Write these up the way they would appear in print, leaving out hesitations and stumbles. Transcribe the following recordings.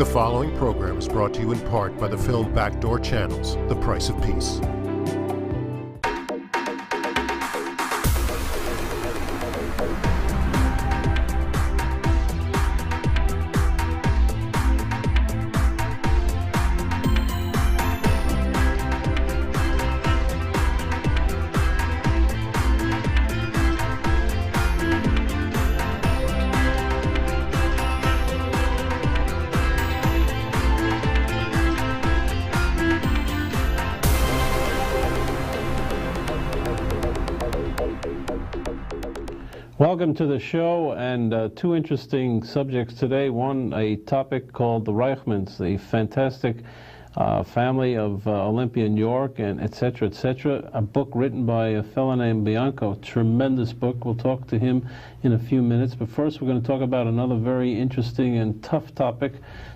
The following program is brought to you in part by the film Backdoor Channels, The Price of Peace. Welcome to the show, and two interesting subjects today. One, a topic called the Reichmanns, the fantastic family of Olympia and York, and etc., etc. A book written by a fellow named Bianco, tremendous book. We'll talk to him in a few minutes, but first we're going to talk about another very interesting and tough topic,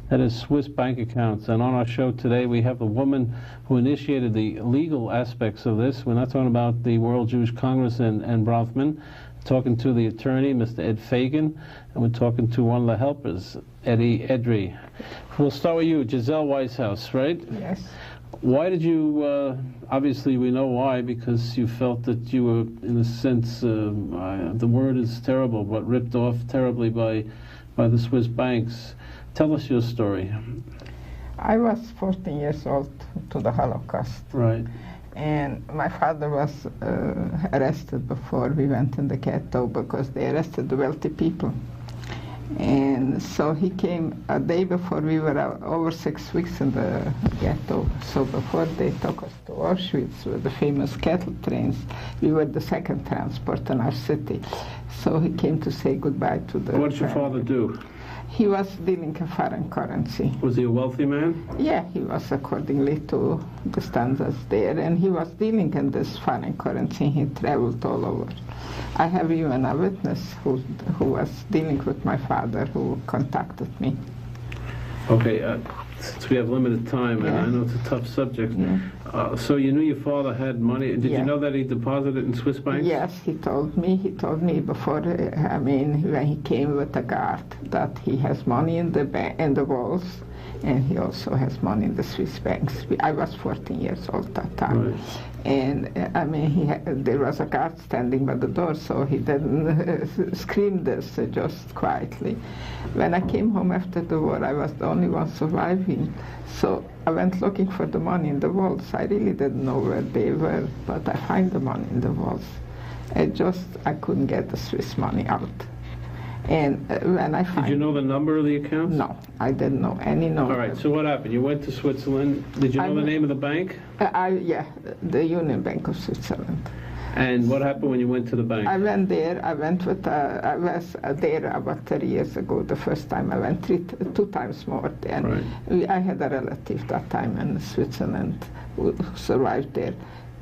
that is Swiss bank accounts. And on our show today we have the woman who initiated the legal aspects of this. We're not talking about the World Jewish Congress and Rothman. Talking to the attorney, Mr. Ed Fagan, and we're talking to one of the helpers, Edry. We'll start with you, Gizella Weishauss, right? Yes. Why did you, obviously we know why, because you felt that you were, in a sense, the word is terrible, but ripped off terribly by the Swiss banks. Tell us your story. I was 14 years old to the Holocaust. Right. And my father was arrested before we went in the ghetto because they arrested the wealthy people. And so he came a day before. We were over 6 weeks in the ghetto. So before they took us to Auschwitz with the famous cattle trains, we were the second transport in our city. So he came to say goodbye to the What did your father do? He was dealing in foreign currency. Was he a wealthy man? Yeah, he was accordingly to the standards there, and he was dealing in this foreign currency. He traveled all over. I have even a witness who was dealing with my father who contacted me. Okay, since we have limited time, and I know it's a tough subject, so you knew your father had money. Did you know that he deposited in Swiss banks? Yes, he told me before, when he came with a guard, that he has money in the vaults, and he also has money in the Swiss banks. I was 14 years old that time. Right. And there was a guard standing by the door, so he didn't scream this, just quietly. When I came home after the war, I was the only one surviving. So I went looking for the money in the vaults. I really didn't know where they were, but I find the money in the vaults. I couldn't get the Swiss money out. And when I Did you know the number of the accounts? No, I didn't know any number. All right, so what happened? You went to Switzerland. Did you know the name of the bank? Yeah, the Union Bank of Switzerland. And what happened when you went to the bank? I went there. I was there about 30 years ago. The first time I went two times more. And I had a relative that time in Switzerland who survived there.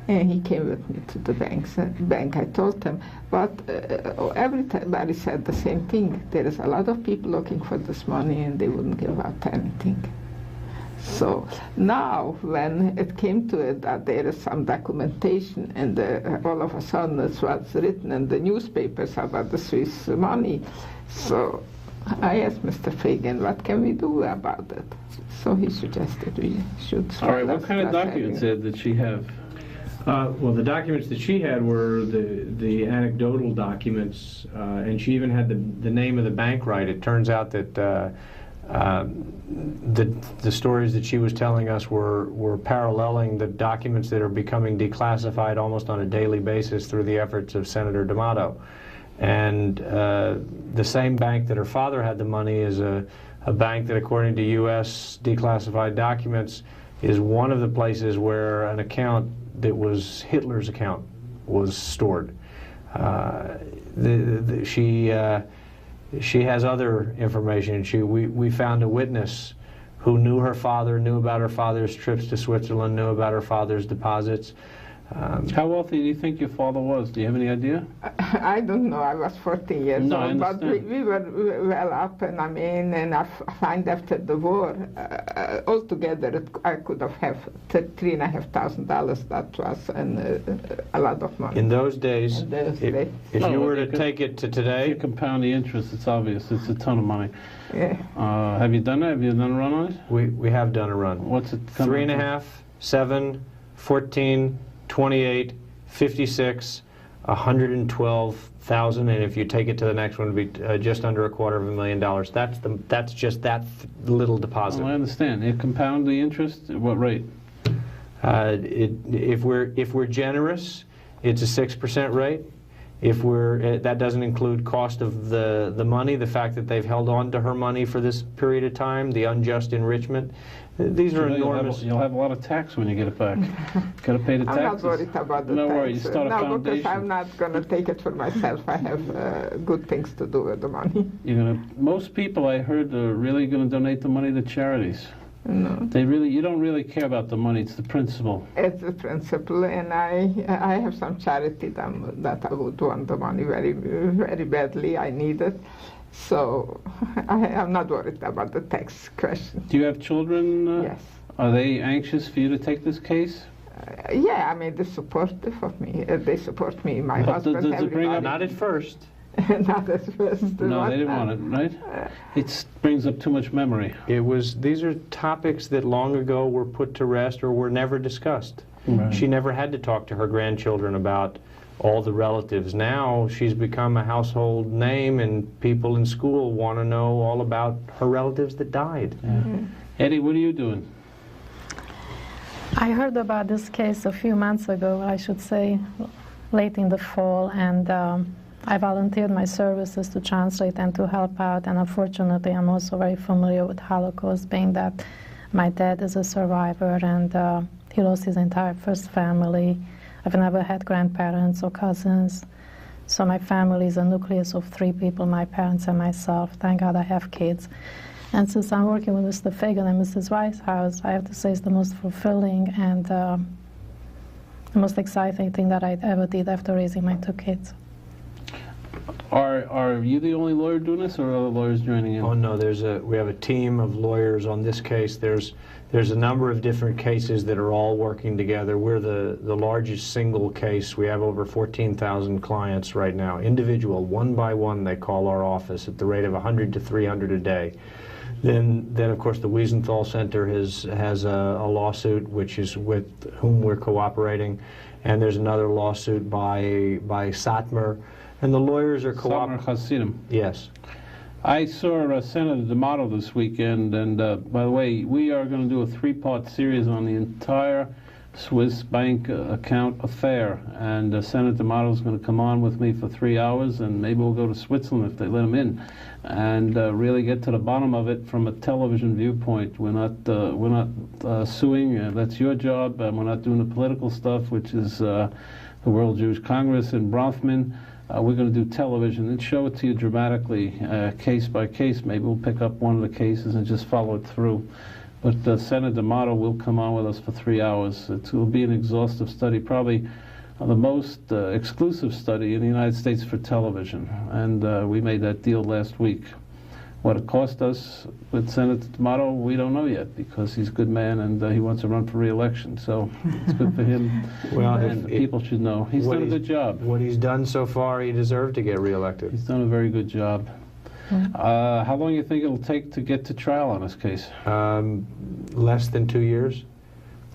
And he came with me to the bank. I told him, but everybody said the same thing. There is a lot of people looking for this money, and they wouldn't give out anything. So now, when it came to it that there is some documentation, and all of a sudden it was written in the newspapers about the Swiss money, so I asked Mr. Fagan, what can we do about it? So he suggested we should start. All right, what kind of documents did she have? Well, the documents that she had were the anecdotal documents, and she even had the name of the bank right. It turns out that the stories that she was telling us were paralleling the documents that are becoming declassified almost on a daily basis through the efforts of Senator D'Amato. And the same bank that her father had the money is a bank that, according to U.S. declassified documents, is one of the places where an account that was Hitler's account was stored. She has other information. We found a witness who knew her father, knew about her father's trips to Switzerland, knew about her father's deposits. How wealthy do you think your father was? Do you have any idea? I don't know. I was 14 years No, I old, but understand. we were well up, and and I find after the war, altogether, I could have $3,500. That was a lot of money. In those days, In those if, days. if you Oh, were you to could- take it to If you today, compound the interest, it's obvious. It's a ton of money. Yeah. Have you done that? Have you done a run on it? we have done a run. What's it come up 3.5, 7, 14, 28, 56, 112,000, and if you take it to the next one, it'd be just under $250,000. That's just that little deposit. Oh, I understand. You compound the interest at what rate? If we're generous, it's a 6% rate. If that doesn't include cost of the money, the fact that they've held on to her money for this period of time, the unjust enrichment. These are enormous. You'll have a lot of tax when you get it back. Got to pay the I'm taxes. not worried about the No tax. worry, you start a no, because foundation. I'm not going to take it for myself. I have good things to do with the money. Most people I heard are really going to donate the money to charities. No. You don't really care about the money. It's the principle. It's the principle, and I have some charity that I would want the money very, very badly. I need it. So I'm not worried about the tax question. Do you have children? Yes. Are they anxious for you to take this case? Yeah, I mean, they're supportive of me. They support me. My But husband, does it bring everybody. up- Not at first. Not at first. No, they didn't want it, right? It brings up too much memory. These are topics that long ago were put to rest or were never discussed. Right. She never had to talk to her grandchildren about all the relatives. Now she's become a household name, and people in school want to know all about her relatives that died. Yeah. Eddie, what are you doing? I heard about this case a few months ago, I should say, late in the fall, and I volunteered my services to translate and to help out, and unfortunately I'm also very familiar with Holocaust, being that my dad is a survivor, and he lost his entire first family. I've never had grandparents or cousins, so my family is a nucleus of 3 people, my parents and myself. Thank God I have kids. And since I'm working with Mr. Fagan and Mrs. Weishauss, I have to say it's the most fulfilling and the most exciting thing that I ever did after raising my 2 kids. Are you the only lawyer doing this, or are other lawyers joining in? Oh no, we have a team of lawyers on this case. There's a number of different cases that are all working together. We're the largest single case. We have over 14,000 clients right now. Individual, one by one, they call our office at the rate of 100 to 300 a day. Then of course the Wiesenthal Center has a lawsuit which is with whom we're cooperating, and there's another lawsuit by Satmar, and the lawyers are Satmar Hasidim. Yes. I saw Senator D'Amato this weekend, and by the way, we are going to do a 3-part series on the entire Swiss bank account affair, and Senator D'Amato is going to come on with me for 3 hours, and maybe we'll go to Switzerland if they let him in, and really get to the bottom of it from a television viewpoint. We're not suing. That's your job. We're not doing the political stuff, which is the World Jewish Congress in Bronfman. We're going to do television and show it to you dramatically, case by case. Maybe we'll pick up one of the cases and just follow it through. But Senator D'Amato will come on with us for 3 hours. It will be an exhaustive study, probably the most exclusive study in the United States for television. And we made that deal last week. What it cost us with Senator D'Amato, we don't know yet, because he's a good man and he wants to run for re-election. So it's good for him. Well, and people should know. He's done a good job. What he's done so far, he deserved to get reelected. He's done a very good job. How long do you think it'll take to get to trial on this case? Less than 2 years.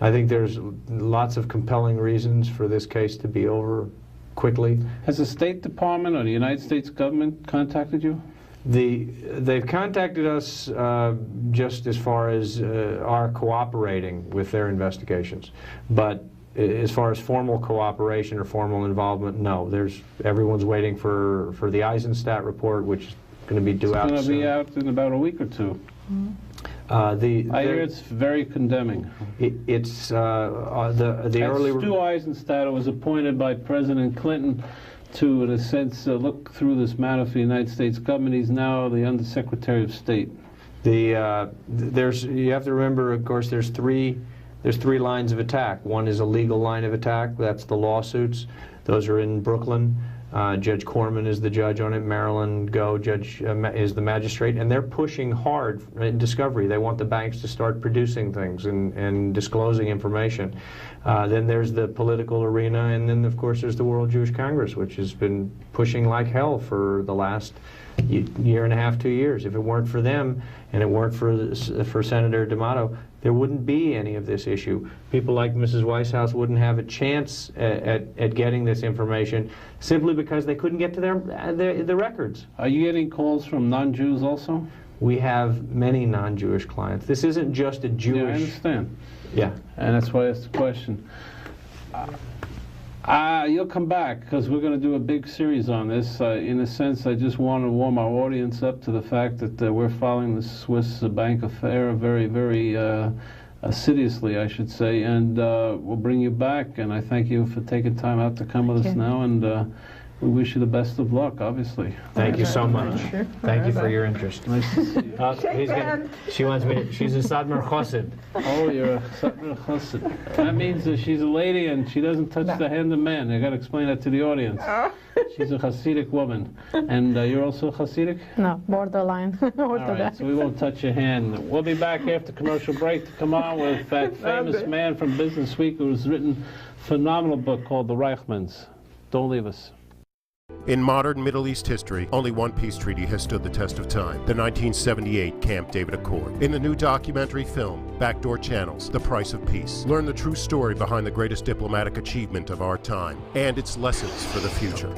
I think there's lots of compelling reasons for this case to be over quickly. Has the State Department or the United States government contacted you? They've contacted us just as far as our cooperating with their investigations, but as far as formal cooperation or formal involvement, no. Everyone's waiting for the Eisenstadt report, which is going to be due out soon. It's going to be out in about a week or 2. I hear it's very condemning. It's the early. Stu Eisenstadt was appointed by President Clinton to, in a sense, look through this matter for the United States government. He's now the Undersecretary of State. You have to remember, of course, there's 3 there's 3 lines of attack. One is a legal line of attack. That's the lawsuits. Those are in Brooklyn. Judge Corman is the judge on it. Marilyn Go judge is the magistrate, and they're pushing hard in discovery. They want the banks to start producing things and disclosing information. Then there's the political arena, and then of course there's the World Jewish Congress, which has been pushing like hell for the last year and a half, 2 years. If it weren't for them, and it weren't for Senator D'Amato, there wouldn't be any of this issue. People like Mrs. Weishauss wouldn't have a chance at getting this information simply because they couldn't get to the records. Are you getting calls from non-Jews also? We have many non-Jewish clients. This isn't just a Jewish... Yeah, I understand. Yeah. And that's why I asked the question. You'll come back, because we're going to do a big series on this. In a sense, I just want to warm our audience up to the fact that we're following the Swiss bank affair very, very assiduously, I should say, and we'll bring you back, and I thank you for taking time out to come with us now, and we wish you the best of luck, obviously. Thank you so much. Thank you for your interest. Nice to see you. She wants me. She's a Sadmer Chassid. Oh, you're a Sadmer Chassid. That means that she's a lady and she doesn't touch the hand of man. I got to explain that to the audience. She's a Hasidic woman. And you're also Hasidic? No, borderline. All right, so we won't touch your hand. We'll be back after commercial break to come on with that famous man from Business Week who's written a phenomenal book called The Reichmanns. Don't leave us. In modern Middle East history, only one peace treaty has stood the test of time, the 1978 Camp David Accord. In the new documentary film, Backdoor Channels, The Price of Peace, learn the true story behind the greatest diplomatic achievement of our time and its lessons for the future.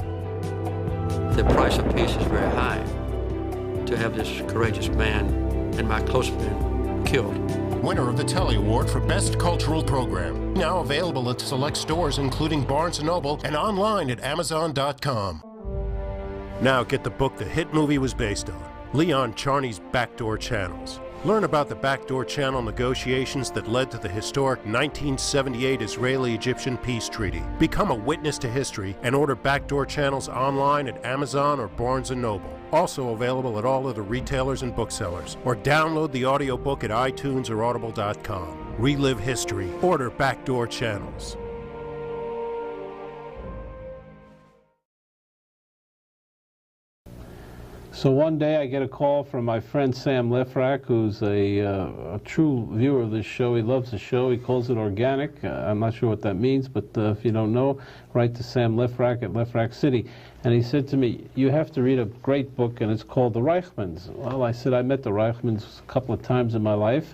The price of peace is very high to have this courageous man and my close friend killed. Winner of the Telly Award for Best Cultural Program. Now available at select stores including Barnes & Noble and online at Amazon.com. Now get the book the hit movie was based on, Leon Charney's Backdoor Channels. Learn about the backdoor channel negotiations that led to the historic 1978 Israeli-Egyptian peace treaty. Become a witness to history and order Backdoor Channels online at Amazon or Barnes & Noble. Also available at all other retailers and booksellers. Or download the audiobook at iTunes or Audible.com. Relive history. Order Backdoor Channels. So one day I get a call from my friend Sam Lefrak, who's a true viewer of this show. He loves the show. He calls it organic. I'm not sure what that means, but if you don't know, write to Sam Lefrak at Lefrak City. And he said to me, you have to read a great book, and it's called The Reichmanns. Well, I said, I met the Reichmanns a couple of times in my life,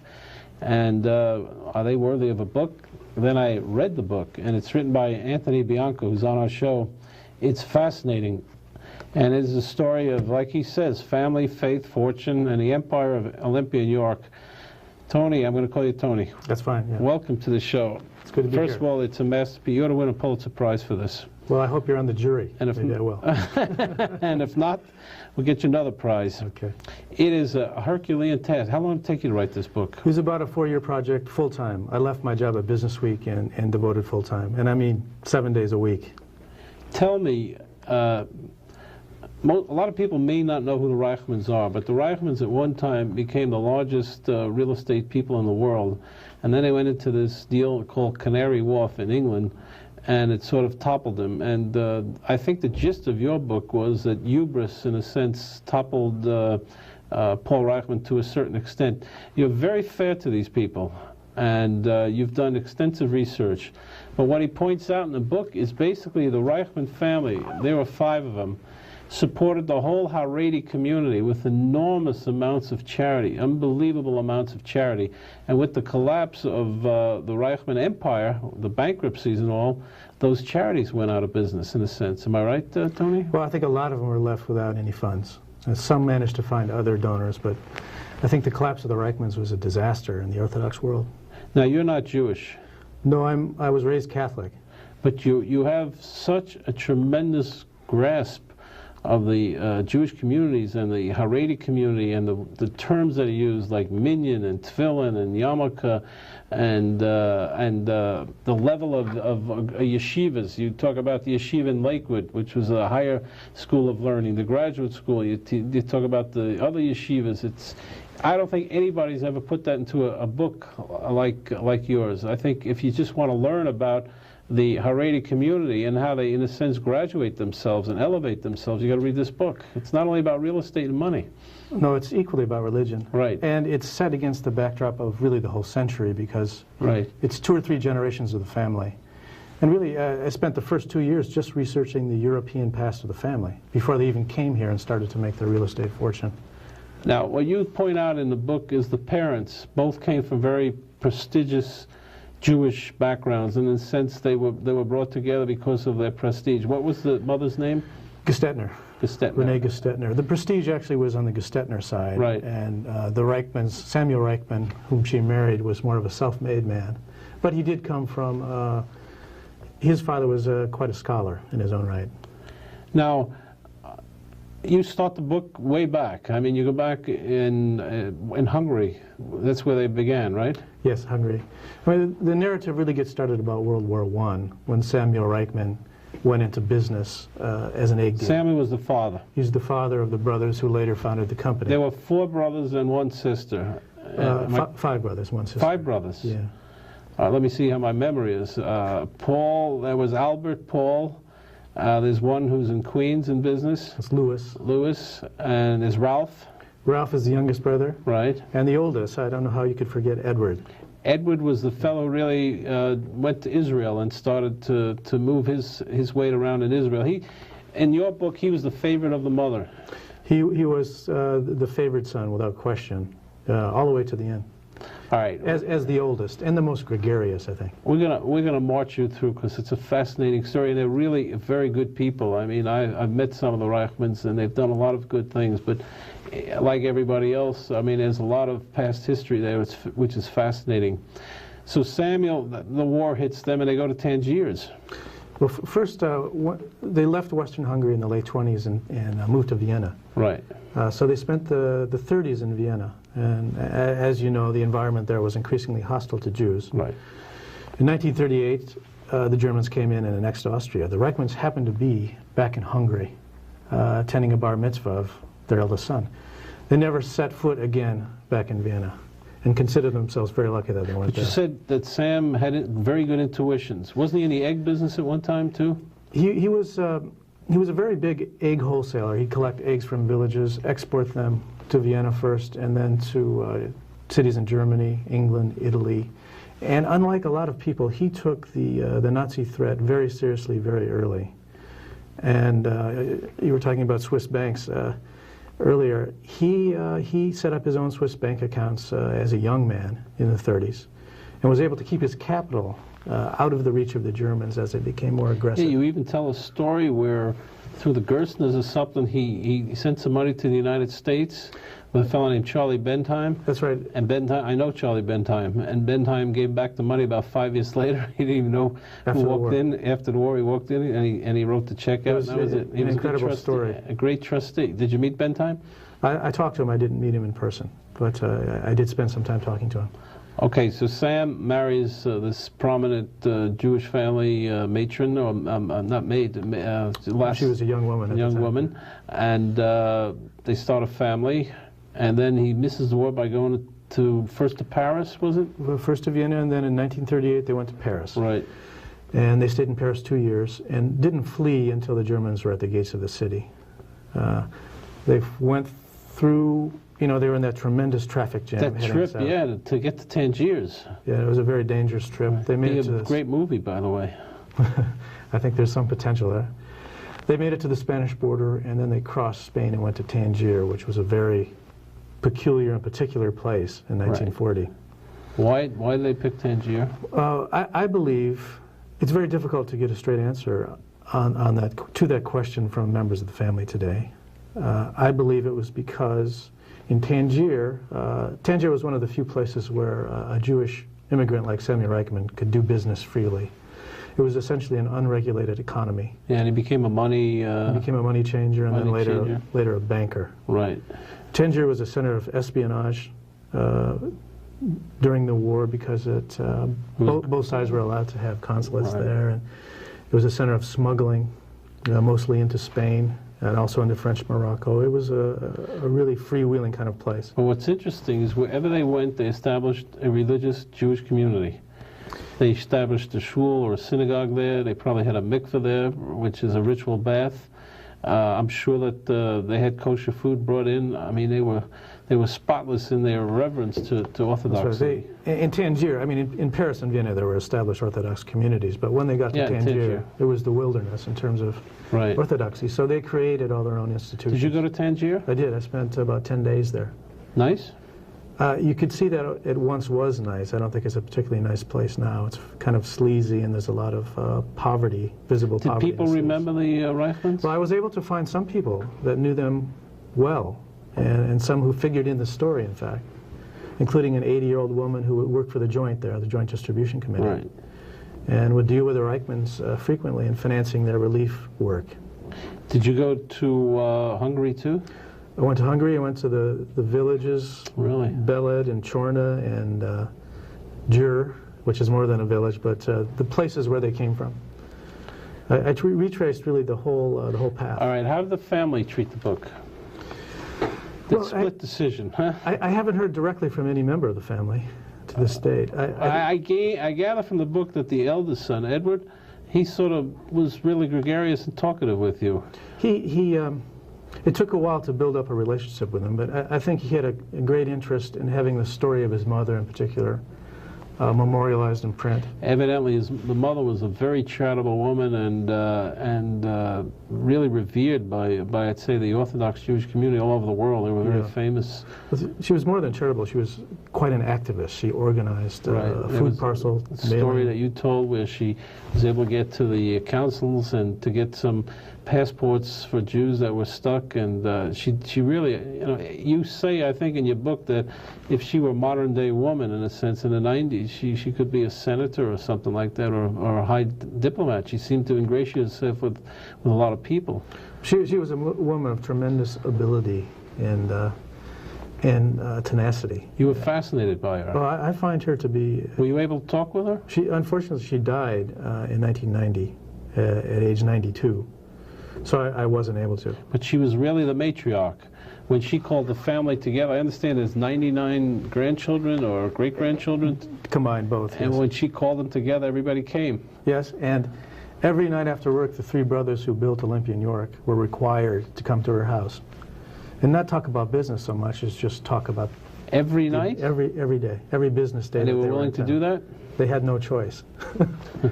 and are they worthy of a book? Then I read the book, and it's written by Anthony Bianco, who's on our show. It's fascinating. And it is a story of, like he says, family, faith, fortune, and the Empire of Olympia York. Tony, I'm going to call you Tony. That's fine. Yeah. Welcome to the show. It's good to be here. First of all, it's a masterpiece. You ought to win a Pulitzer Prize for this. Well, I hope you're on the jury. And if maybe I will. And if not, we'll get you another prize. Okay. It is a Herculean task. How long did it take you to write this book? It was about a 4-year project, full-time. I left my job at Business Week and devoted full-time. And I mean 7 days a week. Tell me, a lot of people may not know who the Reichmanns are, but the Reichmanns at one time became the largest real estate people in the world. And then they went into this deal called Canary Wharf in England, and it sort of toppled them. And I think the gist of your book was that hubris, in a sense, toppled Paul Reichmann to a certain extent. You're very fair to these people, and you've done extensive research. But what he points out in the book is basically the Reichmann family, there were 5 of them, supported the whole Haredi community with enormous amounts of charity, unbelievable amounts of charity. And with the collapse of the Reichmann Empire, the bankruptcies and all, those charities went out of business, in a sense. Am I right, Tony? Well, I think a lot of them were left without any funds. Some managed to find other donors, but I think the collapse of the Reichmanns was a disaster in the Orthodox world. Now, you're not Jewish. No, I was raised Catholic. But you have such a tremendous grasp Jewish communities and the Haredi community, and the terms that he used, like minyan and tefillin and yarmulke, and the level of yeshivas. You talk about the yeshiva in Lakewood, which was a higher school of learning, the graduate school. You talk about the other yeshivas. I don't think anybody's ever put that into a book like yours. I think if you just want to learn about the Haredi community and how they, in a sense, graduate themselves and elevate themselves, you got to read this book. It's not only about real estate and money. No, it's equally about religion. Right. And it's set against the backdrop of really the whole century, because it's 2 or 3 generations of the family. And really, I spent the first 2 years just researching the European past of the family before they even came here and started to make their real estate fortune. Now, what you point out in the book is the parents both came from very prestigious Jewish backgrounds, and in a sense they were brought together because of their prestige. What was the mother's name? Gestetner. Gestetner. Renee Gestetner. The prestige actually was on the Gestetner side. Right. And the Reichmanns, Samuel Reichmann, whom she married, was more of a self-made man. But he did come from, his father was quite a scholar in his own right. Now, you start the book way back. I mean, you go back in Hungary. That's where they began, right? Yes, Hungary. I mean, the narrative really gets started about World War I, when Samuel Reichmann went into business as an egg dealer. Samuel was the father. He's the father of the brothers who later founded the company. There were 4 brothers and 1 sister. 5 brothers, 1 sister. 5 brothers? Yeah. Let me see how my memory is. Paul, there was Albert Paul. There's one who's in Queens in business. It's Louis. Louis. And there's Ralph. Ralph is the youngest brother. Right. And the oldest, I don't know how you could forget Edward. Edward was the fellow who really went to Israel and started to move his weight around in Israel. In your book, he was the favorite of the mother. He was the favorite son, without question, all the way to the end. All right. As the oldest and the most gregarious, I think. We're gonna march you through, because it's a fascinating story, and they're really very good people. I mean, I've met some of the Reichmanns, and they've done a lot of good things. But like everybody else, I mean, there's a lot of past history there, which is fascinating. So Samuel, the war hits them, and they go to Tangiers. Well, first, they left Western Hungary in the late 20s and moved to Vienna. Right. So they spent the 30s in Vienna. And as you know, the environment there was increasingly hostile to Jews. Right. In 1938, the Germans came in and annexed Austria. The Reichmanns happened to be back in Hungary, attending a bar mitzvah of their eldest son. They never set foot again back in Vienna, and considered themselves very lucky that they weren't there. But you said that Sam had very good intuitions. Wasn't he in the egg business at one time, too? He was a very big egg wholesaler. He'd collect eggs from villages, export them to Vienna first, and then to cities in Germany, England, Italy. And unlike a lot of people, he took the Nazi threat very seriously very early. And you were talking about Swiss banks earlier. He set up his own Swiss bank accounts as a young man in the 30s, and was able to keep his capital out of the reach of the Germans as they became more aggressive. Yeah, you even tell a story where, through the Gerstners or something, he sent some money to the United States with a fellow named Charlie Bentheim. That's right. And Bentheim, I know Charlie Bentheim, and Bentheim gave back the money about 5 years later. He didn't even know who walked in. After the war, he walked in and he wrote the check out. That was an incredible story. A great trustee. Did you meet Bentheim? I talked to him. I didn't meet him in person, but I did spend some time talking to him. Okay, so Sam marries this prominent Jewish family matron, or not maid. She was a young woman. Young woman, and they start a family, and then he misses the war by going first to Paris, was it? Well, first to Vienna, and then in 1938 they went to Paris. Right. And they stayed in Paris 2 years and didn't flee until the Germans were at the gates of the city. They went through. You know, they were in that tremendous traffic jam. That trip, south. Yeah, to get to Tangiers. Yeah, it was a very dangerous trip. They made it to a great movie, by the way. I think there's some potential there. They made it to the Spanish border, and then they crossed Spain and went to Tangier, which was a very peculiar and particular place in 1940. Right. Why did they pick Tangier? I believe it's very difficult to get a straight answer to that question from members of the family today. I believe it was because in Tangier, Tangier was one of the few places where a Jewish immigrant like Samuel Reichmann could do business freely. It was essentially an unregulated economy. Yeah, and he became a money... he became a money changer and then later a banker. Right. Tangier was a center of espionage during the war because both sides were allowed to have consulates there, and it was a center of smuggling, mostly into Spain and also into French Morocco. It was a really freewheeling kind of place. Well, what's interesting is wherever they went, they established a religious Jewish community. They established a shul or a synagogue there. They probably had a mikveh there, which is a ritual bath. I'm sure that they had kosher food brought in. I mean, they were spotless in their reverence to orthodoxy. In Tangier, I mean, in Paris and Vienna, there were established Orthodox communities, but when they got to Tangier, it was the wilderness in terms of orthodoxy. So they created all their own institutions. Did you go to Tangier? I did. I spent about 10 days there. Nice? You could see that it once was nice. I don't think it's a particularly nice place now. It's kind of sleazy, and there's a lot of poverty, visible poverty. Did people remember the Reichmanns? Well, I was able to find some people that knew them well, and some who figured in the story, in fact, including an 80-year-old woman who worked for the Joint there, the Joint Distribution Committee, and would deal with the Reichmanns frequently in financing their relief work. Did you go to Hungary, too? I went to Hungary. I went to the villages, really? Beled and Charney and Győr, which is more than a village, but the places where they came from. I retraced really the whole path. All right. How did the family treat the book? The split decision, huh? I haven't heard directly from any member of the family to this date. I gather from the book that the eldest son, Edward, he sort of was really gregarious and talkative with you. It took a while to build up a relationship with him, but I think he had a great interest in having the story of his mother in particular memorialized in print. Evidently, the mother was a very charitable woman and really revered by I'd say the Orthodox Jewish community all over the world. They were very famous. She was more than charitable. She was quite an activist. She organized food parcel mailing. The story that you told where she was able to get to the councils and to get some passports for Jews that were stuck, and she really, you say, I think in your book, that if she were a modern day woman in a sense in the 90s, she could be a senator or something like that, or a high diplomat. She seemed to ingratiate herself with a lot of people. She was a woman of tremendous ability and tenacity. You were fascinated by her. Well, I find her to be... Were you able to talk with her? Unfortunately, she died in 1990 at age 92. So I wasn't able to. But she was really the matriarch. When she called the family together, I understand there's 99 grandchildren or great-grandchildren? Combined, both. And when she called them together, everybody came. Yes, and every night after work, the three brothers who built Olympia and York were required to come to her house. And not talk about business so much as just talk about... Every night? Every day. Every business day. And they were willing to do that? They had no choice.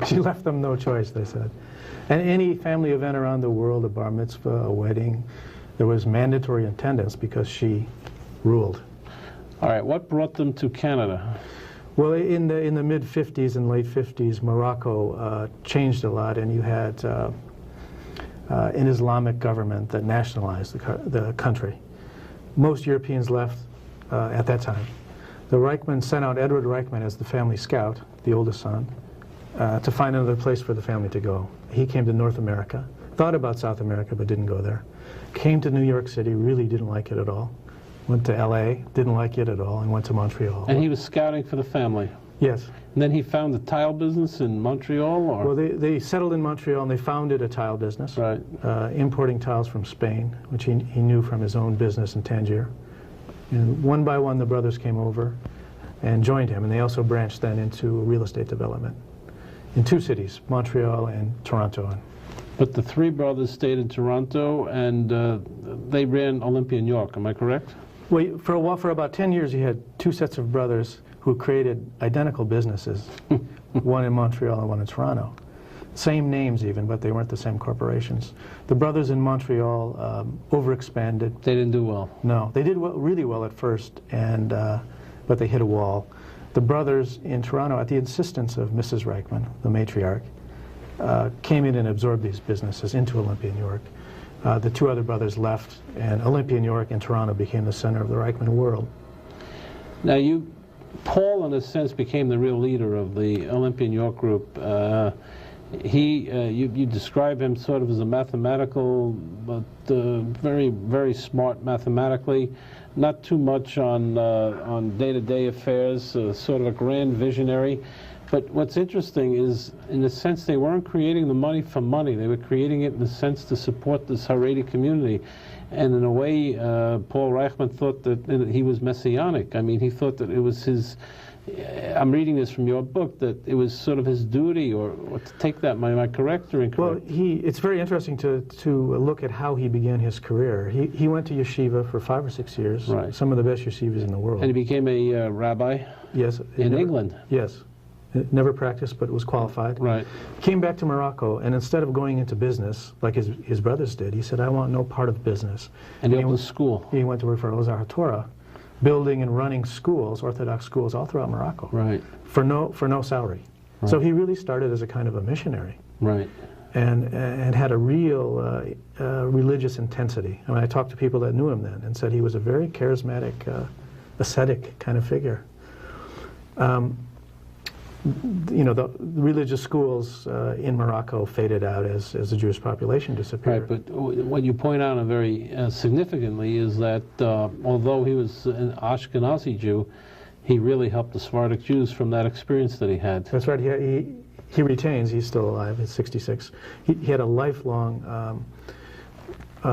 She left them no choice, they said. And any family event around the world, a bar mitzvah, a wedding, there was mandatory attendance because she ruled. All right, what brought them to Canada? Well, in the mid-50s and late 50s, Morocco changed a lot, and you had an Islamic government that nationalized the country. Most Europeans left at that time. The Reichmanns sent out Edward Reichmann as the family scout, the oldest son, to find another place for the family to go. He came to North America, thought about South America, but didn't go there. Came to New York City, really didn't like it at all. Went to LA, didn't like it at all, and went to Montreal. And he was scouting for the family? Yes. And then he found the tile business in Montreal? Or? Well, they settled in Montreal, and they founded a tile business, importing tiles from Spain, which he knew from his own business in Tangier. And one by one, the brothers came over and joined him, and they also branched then into real estate development in two cities, Montreal and Toronto. But the three brothers stayed in Toronto, and they ran Olympia and York, am I correct? Well, for a while, for about 10 years, you had two sets of brothers who created identical businesses, one in Montreal and one in Toronto. Same names even, but they weren't the same corporations. The brothers in Montreal overexpanded. They didn't do well? No, they did really well at first, but they hit a wall. The brothers in Toronto, at the insistence of Mrs. Reichmann, the matriarch, came in and absorbed these businesses into Olympia and York. The two other brothers left, and Olympia and York and Toronto became the center of the Reichmann world. Now Paul, in a sense, became the real leader of the Olympia and York group You describe him sort of as a mathematical, but very, very smart mathematically, not too much on day-to-day affairs, sort of a grand visionary. But what's interesting is, in a sense, they weren't creating the money for money. They were creating it in a sense to support this Haredi community. And in a way, Paul Reichmann thought that he was messianic. I mean, he thought that it was his, I'm reading this from your book, that it was sort of his duty, or to take that, am I correct or incorrect? Well, it's very interesting to look at how he began his career. He went to yeshiva for 5 or 6 years, right. Some of the best yeshivas in the world. And he became a rabbi? Yes. In England? Yes. Never practiced, but was qualified. Right. Came back to Morocco, and instead of going into business like his brothers did, he said, I want no part of business. And he opened a school. He went to work for Ozar HaTorah, building and running schools, Orthodox schools, all throughout Morocco. Right. For no salary. Right. So he really started as a kind of a missionary. Right. And had a real religious intensity. I mean, I talked to people that knew him then and said he was a very charismatic, ascetic kind of figure. You know, the religious schools in Morocco faded out as the Jewish population disappeared. Right, but what you point out very significantly is that although he was an Ashkenazi Jew, he really helped the Sephardic Jews from that experience that he had. That's right. He retains, he's still alive, he's 66. He had a lifelong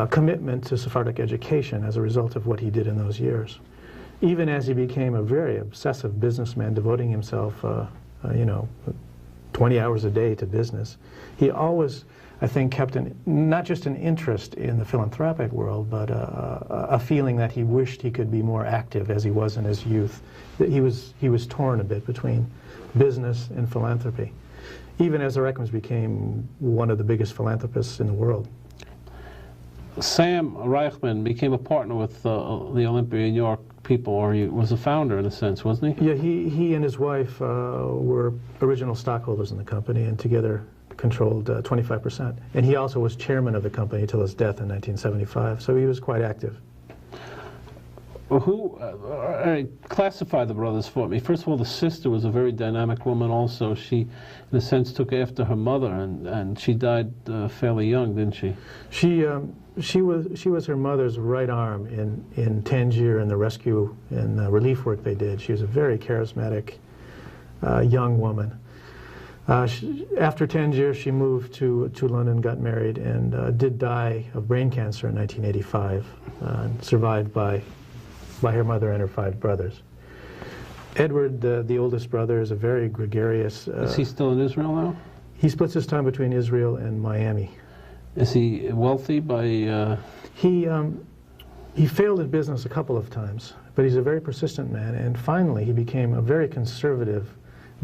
commitment to Sephardic education as a result of what he did in those years. Even as he became a very obsessive businessman, devoting himself 20 hours a day to business. He always, I think, kept not just an interest in the philanthropic world, but a feeling that he wished he could be more active as he was in his youth. That he was torn a bit between business and philanthropy, even as the Reichmanns became one of the biggest philanthropists in the world. Sam Reichmann became a partner with the Olympia and York people, or he was a founder in a sense, wasn't he? Yeah, he and his wife were original stockholders in the company, and together controlled 25%. And he also was chairman of the company until his death in 1975, so he was quite active. Who classify the brothers for me? First of all, the sister was a very dynamic woman also. She, in a sense, took after her mother, and she died fairly young, didn't she? She was her mother's right arm in Tangier and the rescue and relief work they did. She was a very charismatic young woman. After Tangier, she moved to London, got married, and did die of brain cancer in 1985, survived by her mother and her 5 brothers. Edward, the oldest brother, is a very gregarious... is he still in Israel now? He splits his time between Israel and Miami. Is he wealthy by... He failed at business a couple of times, but he's a very persistent man, and finally he became a very conservative,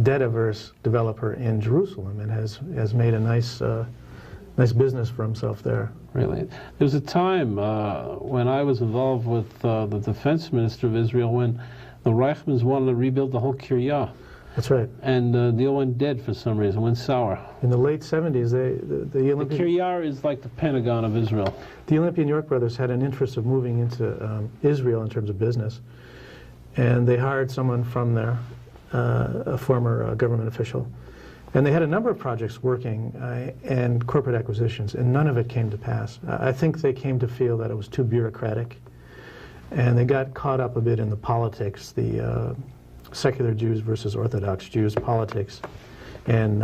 debt-averse developer in Jerusalem and has made a nice business for himself there. Really? There was a time when I was involved with the defense minister of Israel when the Reichmanns wanted to rebuild the whole Kiryah. That's right. And the deal went dead for some reason, went sour. In the late 70s, the Kiryah is like the Pentagon of Israel. The Olympia and York brothers had an interest of moving into Israel in terms of business, and they hired someone from there, a former government official. And they had a number of projects working and corporate acquisitions, and none of it came to pass. I think they came to feel that it was too bureaucratic, and they got caught up a bit in the politics, the secular Jews versus Orthodox Jews politics, and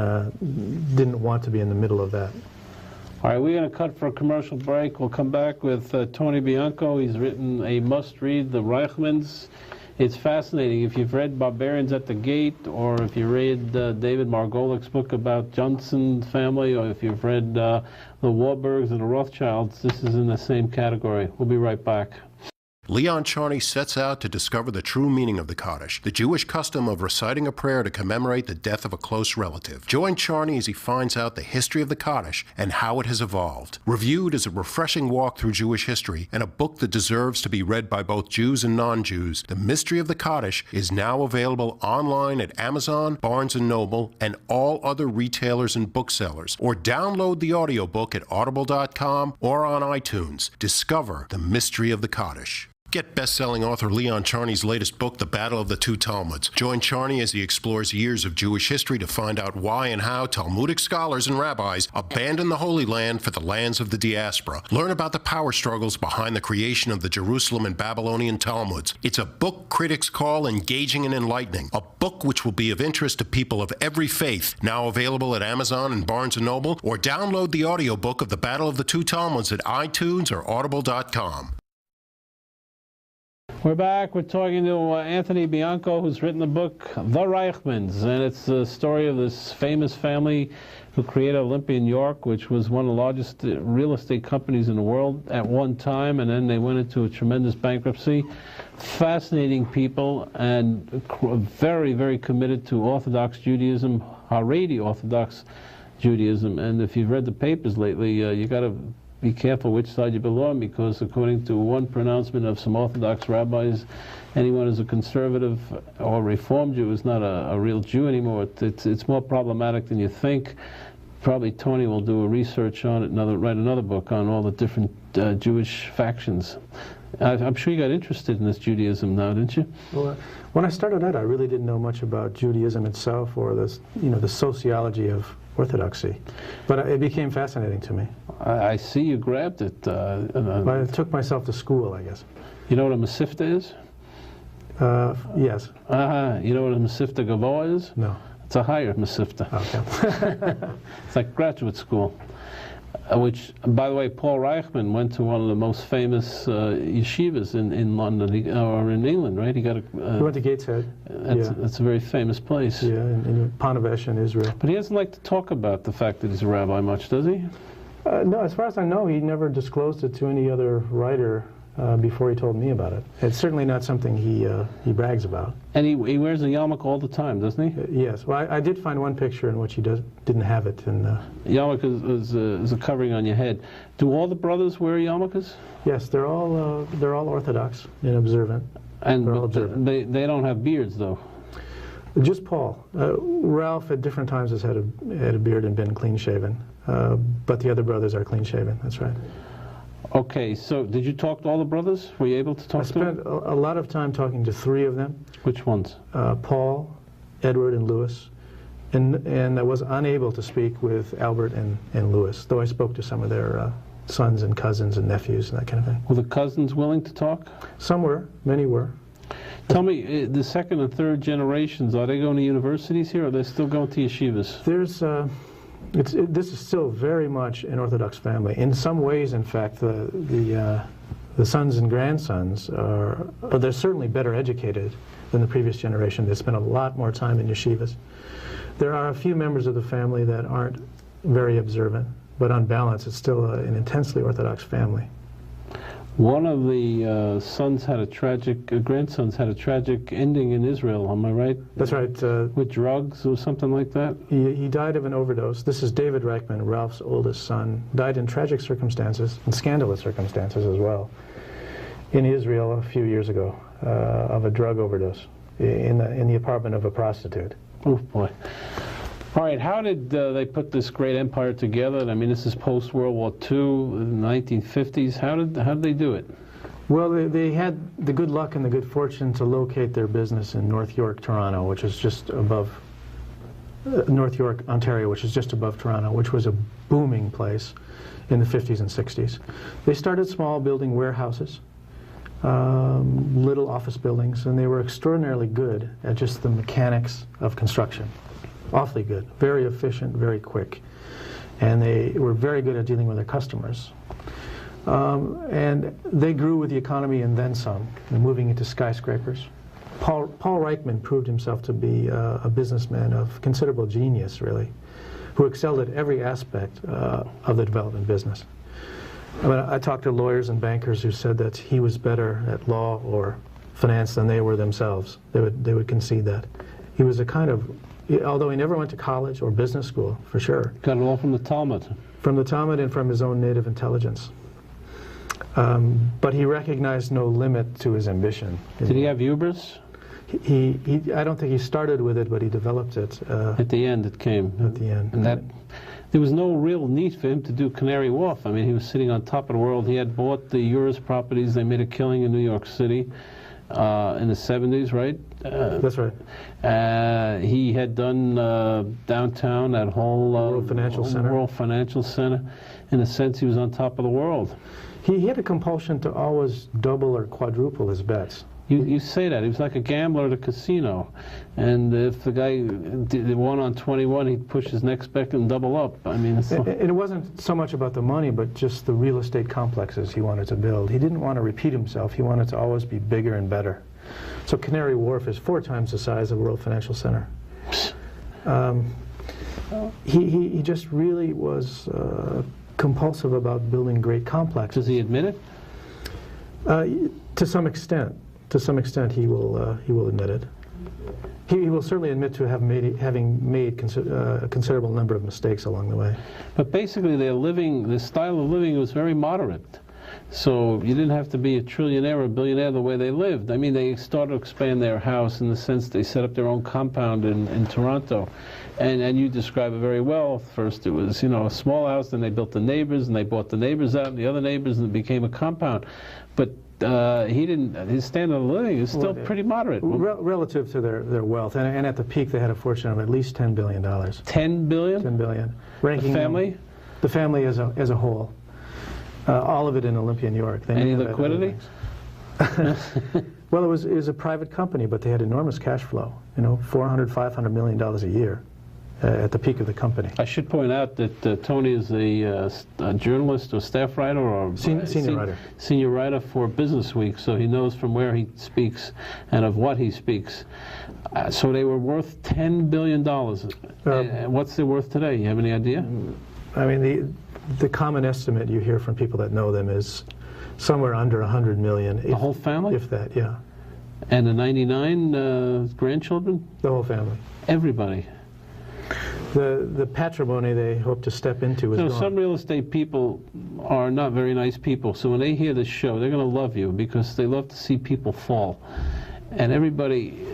didn't want to be in the middle of that. All right, we're going to cut for a commercial break. We'll come back with Tony Bianco. He's written a must-read, The Reichmanns. It's fascinating. If you've read Barbarians at the Gate, or if you read David Margolik's book about Johnson's family, or if you've read the Warburgs and the Rothschilds, this is in the same category. We'll be right back. Leon Charney sets out to discover the true meaning of the Kaddish, the Jewish custom of reciting a prayer to commemorate the death of a close relative. Join Charney as he finds out the history of the Kaddish and how it has evolved. Reviewed as a refreshing walk through Jewish history and a book that deserves to be read by both Jews and non-Jews, The Mystery of the Kaddish is now available online at Amazon, Barnes & Noble, and all other retailers and booksellers. Or download the audiobook at audible.com or on iTunes. Discover the mystery of the Kaddish. Get best-selling author Leon Charney's latest book, The Battle of the Two Talmuds. Join Charney as he explores years of Jewish history to find out why and how Talmudic scholars and rabbis abandoned the Holy Land for the lands of the diaspora. Learn about the power struggles behind the creation of the Jerusalem and Babylonian Talmuds. It's a book critics call engaging and enlightening, a book which will be of interest to people of every faith. Now available at Amazon and Barnes & Noble, or download the audiobook of The Battle of the Two Talmuds at iTunes or audible.com. We're back. We're talking to Anthony Bianco, who's written the book The Reichmanns, and it's the story of this famous family who created Olympia and York, which was one of the largest real estate companies in the world at one time, and then they went into a tremendous bankruptcy. Fascinating people, and very, very committed to Orthodox Judaism, Haredi Orthodox Judaism. And if you've read the papers lately, you got to be careful which side you belong, because according to one pronouncement of some Orthodox rabbis, anyone who's a conservative or Reform Jew is not a real Jew anymore. It's more problematic than you think. Probably Tony will do a research on it, write another book on all the different Jewish factions. I'm sure you got interested in this Judaism now, didn't you? Well, when I started out, I really didn't know much about Judaism itself or this, the sociology of Orthodoxy, but it became fascinating to me. I see you grabbed it. I took myself to school, I guess. You know what a Masifta is? Yes. You know what a Masifta Gavoa is? No. It's a higher Masifta. Okay. It's like graduate school. Which, by the way, Paul Reichmann went to one of the most famous yeshivas in London, or in England, right? He went to Gateshead. That's a very famous place. Yeah, in Ponevezh in Israel. But he doesn't like to talk about the fact that he's a rabbi much, does he? No, as far as I know, he never disclosed it to any other writer before he told me about it. It's certainly not something he brags about. And he wears a yarmulke all the time, doesn't he? Yes. Well, I did find one picture in which he didn't have it. Yarmulke is a covering on your head. Do all the brothers wear yarmulkes? Yes, they're all Orthodox and observant. And they don't have beards, though. Just Paul. Ralph at different times has had a beard and been clean-shaven, but the other brothers are clean-shaven. That's right. Okay, so did you talk to all the brothers? Were you able to talk to them? I spent a lot of time talking to three of them. Which ones? Paul, Edward, and Louis. And I was unable to speak with Albert and Louis, though I spoke to some of their sons and cousins and nephews and that kind of thing. Were the cousins willing to talk? Some were. Many were. Tell me, the second and third generations, are they going to universities here, or are they still going to yeshivas? This is still very much an Orthodox family. In some ways, in fact, the sons and grandsons they're certainly better educated than the previous generation. They spend a lot more time in yeshivas. There are a few members of the family that aren't very observant, but on balance, it's still an intensely Orthodox family. One of the grandsons had a tragic ending in Israel, am I right? That's right. With drugs or something like that? He died of an overdose. This is David Reichmann, Ralph's oldest son, died in tragic circumstances, and scandalous circumstances as well, in Israel a few years ago, of a drug overdose in the apartment of a prostitute. Oh, boy. All right, how did they put this great empire together? I mean, this is post-World War II, in the 1950s. How did they do it? Well, they had the good luck and the good fortune to locate their business in North York, Toronto, which is just above North York, Ontario, which is just above Toronto, which was a booming place in the 50s and 60s. They started small, building warehouses, little office buildings, and they were extraordinarily good at just the mechanics of construction. Awfully good, very efficient, very quick. And they were very good at dealing with their customers. And they grew with the economy and then some, moving into skyscrapers. Paul Reichmann proved himself to be a businessman of considerable genius, really, who excelled at every aspect of the development business. I mean, I talked to lawyers and bankers who said that he was better at law or finance than they were themselves. They would concede that. He was a kind of, although he never went to college or business school, for sure. Got it all from the Talmud. From the Talmud and from his own native intelligence. But he recognized no limit to his ambition. Did he have hubris? I don't think he started with it, but he developed it. At the end it came. At the end. And there was no real need for him to do Canary Wharf. I mean, he was sitting on top of the world. He had bought the Urus properties. They made a killing in New York City in the 70s, right? That's right. He had done downtown, that whole World Financial Center. World Financial Center. In a sense, he was on top of the world. He had a compulsion to always double or quadruple his bets. You say that. He was like a gambler at a casino. And if the guy won on 21, he'd push his next bet and double up. I mean, it wasn't so much about the money, but just the real estate complexes he wanted to build. He didn't want to repeat himself. He wanted to always be bigger and better. So Canary Wharf is 4 times the size of World Financial Center. He just really was compulsive about building great complexes. Does he admit it? To some extent. To some extent, he will admit it. He will certainly admit to having made a considerable number of mistakes along the way. But basically, their style of living was very moderate. So you didn't have to be a trillionaire or a billionaire the way they lived. I mean, they started to expand their house in the sense they set up their own compound in Toronto. And you describe it very well. First it was, you know, a small house, then they built the neighbors, and they bought the neighbors out and the other neighbors, and it became a compound. But his standard of living is still pretty moderate. Relative to their wealth. And at the peak, they had a fortune of at least $10 billion. $10 billion? $10 billion. Ranking the family? The family as a whole. All of it in Olympia and York. Any liquidity? Well, it was a private company, but they had enormous cash flow. You know, $400, $500 million a year at the peak of the company. I should point out that Tony is a journalist or staff writer or senior writer for Business Week, so he knows from where he speaks and of what he speaks. So they were worth $10 billion. What's their worth today? You have any idea? I mean, the common estimate you hear from people that know them is somewhere under 100 million. The whole family? If that, yeah. And the 99 grandchildren? The whole family. Everybody. The patrimony they hope to step into is gone. Some real estate people are not very nice people, so when they hear this show, they're going to love you because they love to see people fall. And everybody,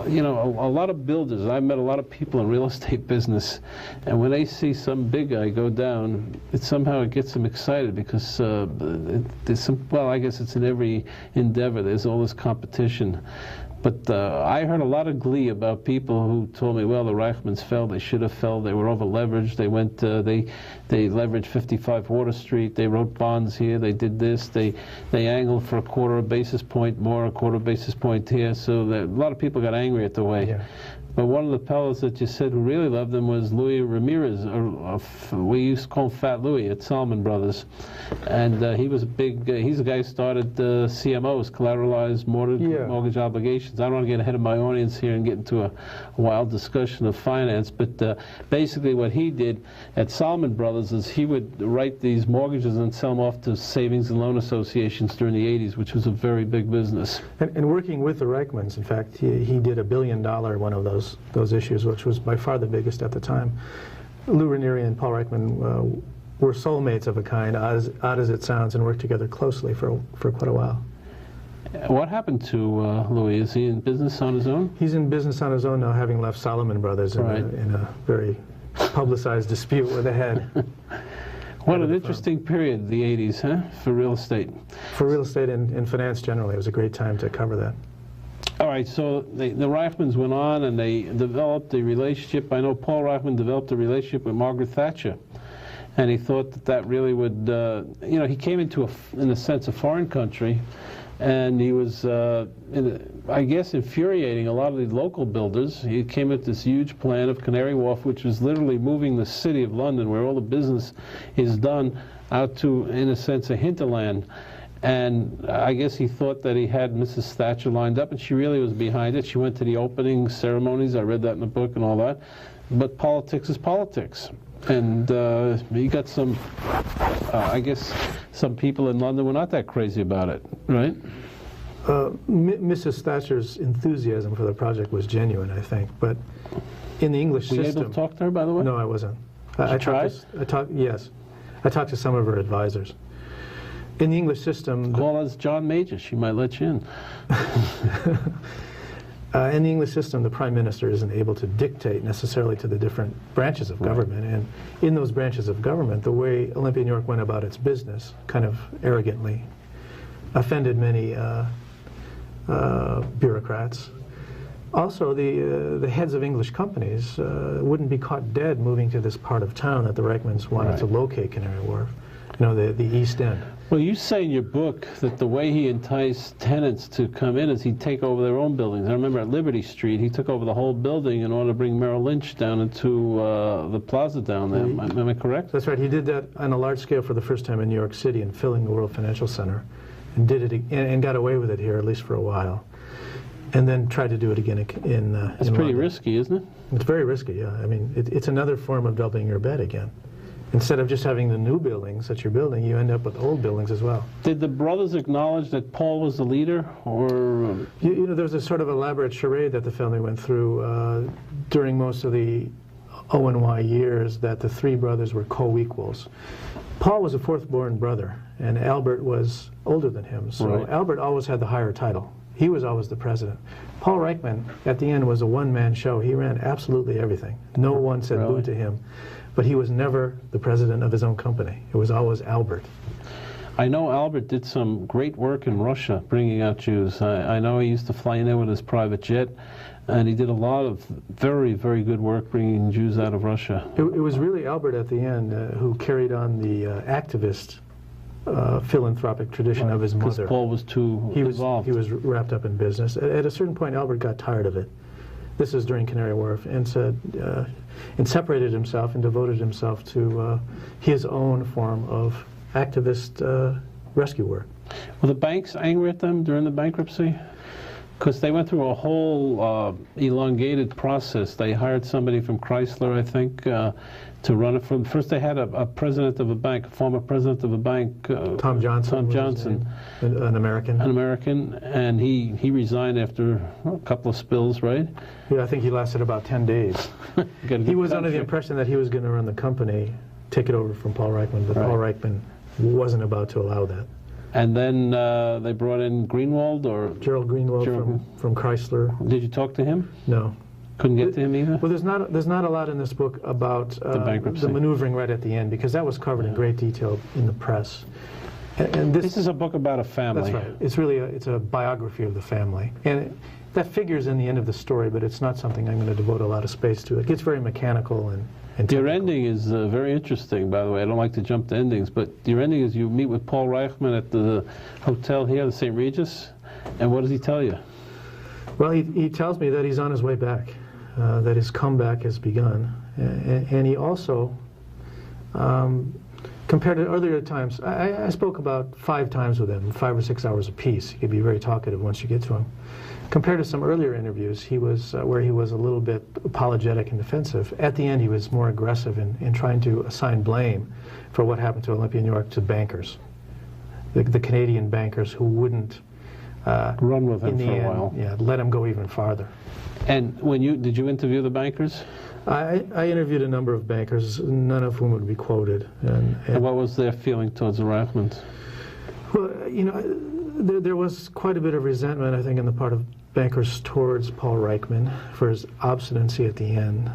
you know, a lot of builders, I've met a lot of people in real estate business, and when they see some big guy go down, somehow it gets them excited because there's some, well, I guess it's in every endeavor, there's all this competition. But I heard a lot of glee about people who told me, well, the Reichmanns fell, they should have fell, they were over-leveraged, they went, they leveraged 55 Water Street, they wrote bonds here, they did this, they angled for a quarter basis point more, a quarter basis point here, so that a lot of people got angry at the way. Yeah. But one of the fellows that you said who really loved them was Louis Ramirez, we used to call him Fat Louis at Salomon Brothers. And he was a big, he's the guy who started CMOs, collateralized mortgage obligations. I don't want to get ahead of my audience here and get into a wild discussion of finance, but basically what he did at Salomon Brothers is he would write these mortgages and sell them off to savings and loan associations during the 80s, which was a very big business. And working with the Reichmanns, in fact, he did $1 billion one of those issues, which was by far the biggest at the time. Lou Ranieri and Paul Reichmann were soulmates of a kind, odd as it sounds, and worked together closely for quite a while. What happened to Louis? Is he in business on his own? He's in business on his own now, having left Salomon Brothers in a very publicized dispute with the head. What an interesting period, the 80s, huh, for real estate. For real estate and finance generally. It was a great time to cover that. All right, so the Reichmanns went on and they developed a relationship. I know Paul Reichmann developed a relationship with Margaret Thatcher, and he thought that really would, you know, he came into, in a sense, a foreign country, and he was, I guess, infuriating a lot of the local builders. He came with this huge plan of Canary Wharf, which was literally moving the city of London, where all the business is done, out to, in a sense, a hinterland. And I guess he thought that he had Mrs. Thatcher lined up, and she really was behind it. She went to the opening ceremonies. I read that in the book and all that. But politics is politics. And he got some, I guess, some people in London were not that crazy about it, right? Mrs. Thatcher's enthusiasm for the project was genuine, I think. But in the English system... Were you able to talk to her, by the way? No, I wasn't. I tried? Yes. I talked to some of her advisors. In the English system... Call us John Major. She might let you in. In the English system, the Prime Minister isn't able to dictate necessarily to the different branches of government. And in those branches of government, the way Olympia and York went about its business, kind of arrogantly, offended many bureaucrats. Also, the heads of English companies wouldn't be caught dead moving to this part of town that the Reichmanns wanted to locate Canary Wharf, the East End. Well, you say in your book that the way he enticed tenants to come in is he'd take over their own buildings. I remember at Liberty Street, he took over the whole building in order to bring Merrill Lynch down into the plaza down there. Am I correct? That's right. He did that on a large scale for the first time in New York City and filling the World Financial Center, and did it and got away with it here, at least for a while, and then tried to do it again in It's pretty risky, isn't it? It's very risky, yeah. I mean, it's another form of doubling your bet again. Instead of just having the new buildings that you're building, you end up with old buildings as well. Did the brothers acknowledge that Paul was the leader, or? There was a sort of elaborate charade that the family went through during most of the O&Y years, that the three brothers were co-equals. Paul was a fourth-born brother, and Albert was older than him, so Albert always had the higher title. He was always the president. Paul Reichmann, at the end, was a one-man show. He ran absolutely everything. No one said boo to him. But he was never the president of his own company. It was always Albert. I know Albert did some great work in Russia, bringing out Jews. I know he used to fly in there with his private jet, and he did a lot of very, very good work bringing Jews out of Russia. It was really Albert at the end who carried on the activist philanthropic tradition of his mother. Because Paul was too involved. He was wrapped up in business. At a certain point, Albert got tired of it. This was during Canary Wharf, and said, and separated himself and devoted himself to his own form of activist rescue work. Were the banks angry at them during the bankruptcy? Because they went through a whole elongated process. They hired somebody from Chrysler, I think, to run it from. First, they had a president of a bank, a former president of a bank, Tom Johnson, an American. An American, and he resigned after a couple of spills, right? Yeah, I think he lasted about 10 days. He was under the impression that he was going to run the company, take it over from Paul Reichmann, but Paul Reichmann wasn't about to allow that. And then they brought in Greenwald, or Gerald Greenwald from Chrysler. Did you talk to him? No. Couldn't get to him either? Well, there's not a lot in this book about the maneuvering right at the end, because that was covered in great detail in the press. And this is a book about a family. That's right. It's really it's a biography of the family, and that figures in the end of the story, but it's not something I'm going to devote a lot of space to. It gets very mechanical and your ending is very interesting, by the way. I don't like to jump to endings, but your ending is you meet with Paul Reichmann at the hotel here, the St. Regis, and what does he tell you? Well, he tells me that he's on his way back, that his comeback has begun, and he also, compared to earlier times, I spoke about 5 times with him, 5 or 6 hours apiece. He could be very talkative once you get to him. Compared to some earlier interviews, he was where he was a little bit apologetic and defensive. At the end, he was more aggressive in trying to assign blame for what happened to Olympia and York to bankers, the Canadian bankers who wouldn't run with him for a while. Yeah, let him go even farther. And did you interview the bankers? I interviewed a number of bankers, none of whom would be quoted. And what was their feeling towards the Reichmanns? Well, there was quite a bit of resentment, I think, on the part of bankers towards Paul Reichmann for his obstinacy at the end.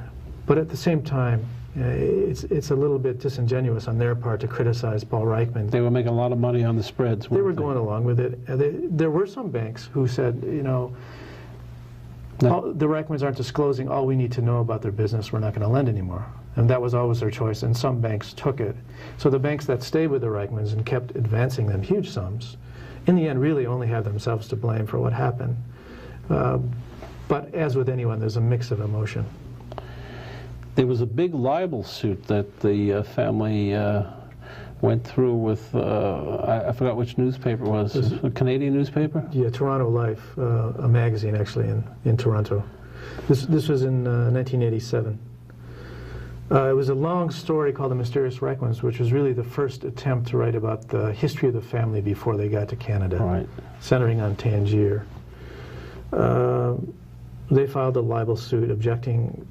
But at the same time, it's a little bit disingenuous on their part to criticize Paul Reichmann. They were making a lot of money on the spreads, weren't they? They were going along with it. There were some banks who said, the Reichmanns aren't disclosing all we need to know about their business, we're not going to lend anymore. And that was always their choice, and some banks took it. So the banks that stayed with the Reichmanns and kept advancing them huge sums, in the end really only have themselves to blame for what happened. But as with anyone, there's a mix of emotion. There was a big libel suit that the family went through with, I forgot which newspaper it was, a Canadian newspaper? Yeah, Toronto Life, a magazine actually in Toronto. This was in 1987. It was a long story called The Mysterious Reichmanns, which was really the first attempt to write about the history of the family before they got to Canada, centering on Tangier. They filed a libel suit objecting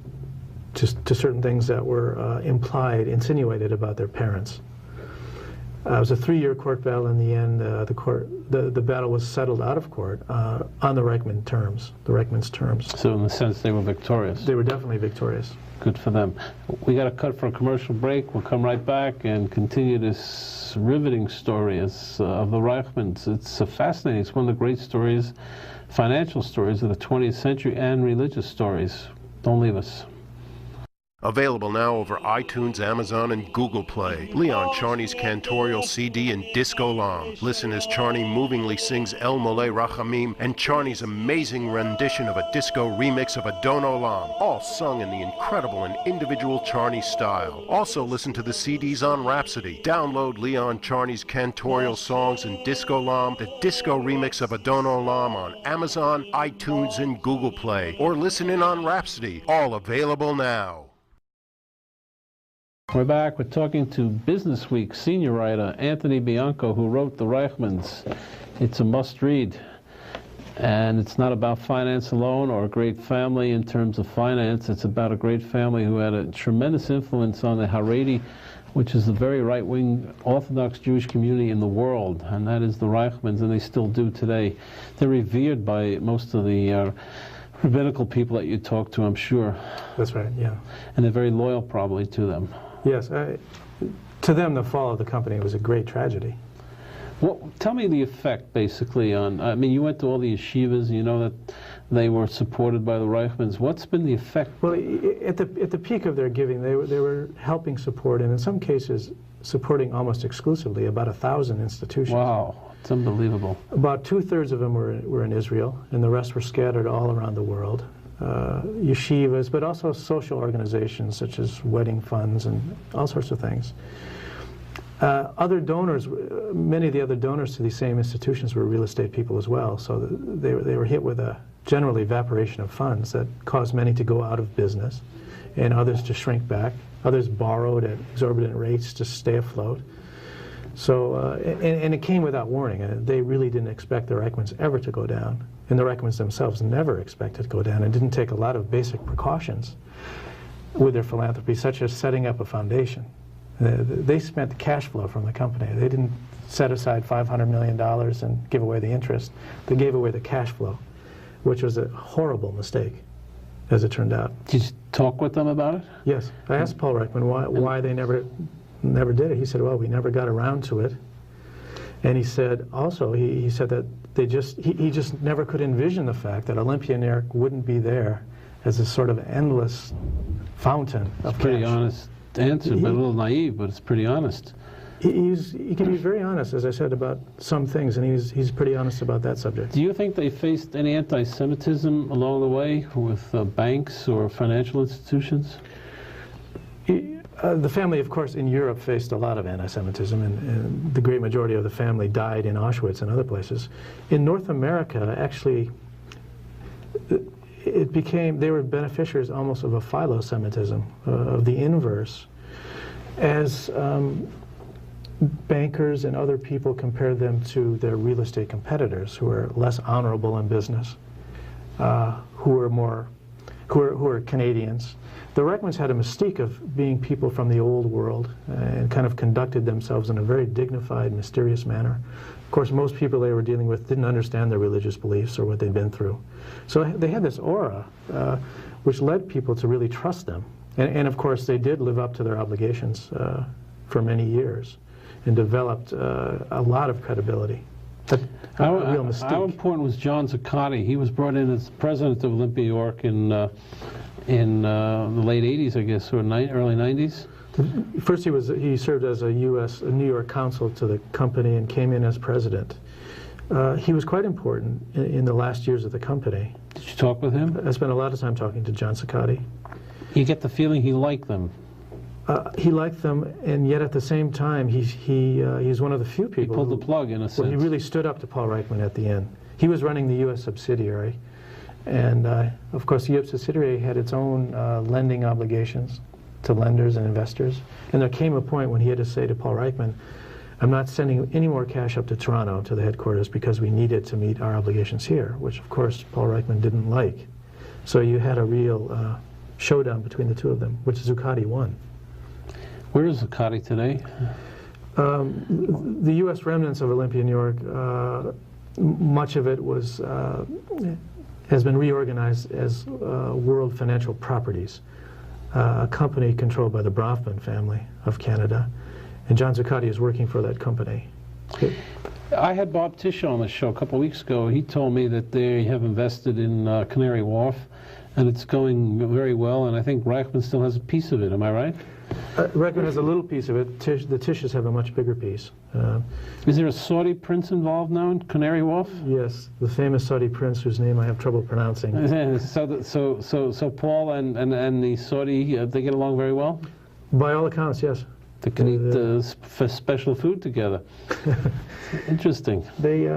to certain things that were insinuated about their parents. It was a 3-year court battle. In the end, the battle was settled out of court on the Reichmann terms, the Reichmann's terms. So in the sense they were victorious. They were definitely victorious. Good for them. We got to cut for a commercial break. We'll come right back and continue this riveting story of the Reichmanns. It's fascinating. It's one of the great stories, financial stories of the 20th century and religious stories. Don't leave us. Available now over iTunes, Amazon, and Google Play. Leon Charney's cantorial CD and Disco Lam. Listen as Charney movingly sings El Moleh Rachamim and Charney's amazing rendition of a disco remix of Adon Olam, all sung in the incredible and individual Charney style. Also listen to the CDs on Rhapsody. Download Leon Charney's cantorial songs and Disco Lam, the disco remix of Adon Olam on Amazon, iTunes, and Google Play. Or listen in on Rhapsody. All available now. We're back. We're talking to Business Week senior writer Anthony Bianco, who wrote The Reichmanns. It's a must-read. And it's not about finance alone or a great family in terms of finance. It's about a great family who had a tremendous influence on the Haredi, which is the very right-wing Orthodox Jewish community in the world, and that is the Reichmanns, and they still do today. They're revered by most of the rabbinical people that you talk to, I'm sure. That's right, yeah. And they're very loyal probably to them. Yes, to them the fall of the company was a great tragedy. Well, tell me the effect basically on, I mean, you went to all the yeshivas, you know that they were supported by the Reichmanns. What's been the effect? Well, at the peak of their giving, they were helping support, and in some cases supporting almost exclusively about 1,000 institutions. Wow, it's unbelievable. About 2/3 of them were in Israel, and the rest were scattered all around the world. Yeshivas, but also social organizations such as wedding funds and all sorts of things. Other donors, many of the other donors to these same institutions were real estate people as well, so they were hit with a general evaporation of funds that caused many to go out of business and others to shrink back. Others borrowed at exorbitant rates to stay afloat. So, and it came without warning. They really didn't expect the Reichmanns ever to go down. And the Reichmanns themselves never expected to go down and didn't take a lot of basic precautions with their philanthropy, such as setting up a foundation. They spent the cash flow from the company. They didn't set aside $500 million and give away the interest. They gave away the cash flow, which was a horrible mistake, as it turned out. Did you talk with them about it? Yes. I asked Paul Reichmann why they never did it. He said, well, we never got around to it. And he said also, he said that he just never could envision the fact that Olympia and York wouldn't be there as a sort of endless fountain of cash. Pretty honest answer, but a little naive, but it's pretty honest. He can be very honest, as I said, about some things, and he's pretty honest about that subject. Do you think they faced any anti-Semitism along the way with banks or financial institutions? The family, of course, in Europe faced a lot of anti-Semitism, and the great majority of the family died in Auschwitz and other places. In North America, actually, they were beneficiaries almost of a philo-Semitism, of the inverse, as bankers and other people compared them to their real estate competitors who are less honorable in business, who are Canadians. The Reichmanns had a mystique of being people from the old world and kind of conducted themselves in a very dignified, mysterious manner. Of course, most people they were dealing with didn't understand their religious beliefs or what they'd been through. So they had this aura which led people to really trust them. And of course, they did live up to their obligations for many years and developed a lot of credibility. How important was John Zuccotti? He was brought in as president of Olympia York in the late 80s, I guess, or early 90s? First, he served as a New York consul to the company and came in as president. He was quite important in the last years of the company. Did you talk with him? I spent a lot of time talking to John Zuccotti. You get the feeling he liked them. He liked them, and yet at the same time, he's one of the few people. He pulled the plug, in a sense. Well, he really stood up to Paul Reichmann at the end. He was running the U.S. subsidiary, and of course, the U.S. subsidiary had its own lending obligations to lenders and investors. And there came a point when he had to say to Paul Reichmann, "I'm not sending any more cash up to Toronto to the headquarters because we need it to meet our obligations here," which of course Paul Reichmann didn't like. So you had a real showdown between the two of them, which Zuccotti won. Where is Zuccotti today? The U.S. remnants of Olympia and York, much of it has been reorganized as World Financial Properties, a company controlled by the Bronfman family of Canada, and John Zuccotti is working for that company. I had Bob Tisch on the show a couple of weeks ago. He told me that they have invested in Canary Wharf, and it's going very well, and I think Reichmann still has a piece of it. Am I right? Reichmann has a little piece of it. The Tisches have a much bigger piece. Is there a Saudi prince involved now in Canary Wharf? Yes, the famous Saudi prince whose name I have trouble pronouncing. So Paul and the Saudi, they get along very well? By all accounts, yes. They can eat special food together. Interesting. They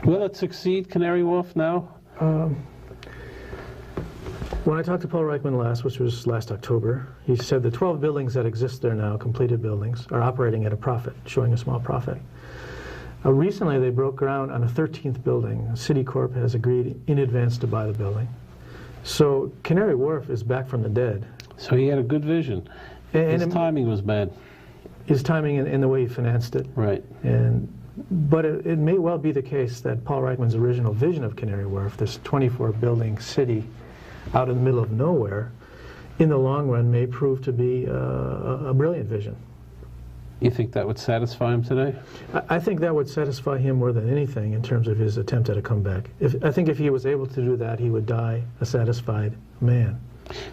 will it succeed, Canary Wharf, now? When I talked to Paul Reichmann last, which was last October, he said the 12 buildings that exist there now, completed buildings, are operating at a profit, showing a small profit. Recently, they broke ground on a 13th building. Citicorp has agreed in advance to buy the building. So Canary Wharf is back from the dead. So he had a good vision. And his timing was bad. His timing in the way he financed it. Right. But it may well be the case that Paul Reichmann's original vision of Canary Wharf, this 24-building city out in the middle of nowhere, in the long run may prove to be a brilliant vision. You think that would satisfy him today? I think that would satisfy him more than anything in terms of his attempt at a comeback. I think if he was able to do that, he would die a satisfied man.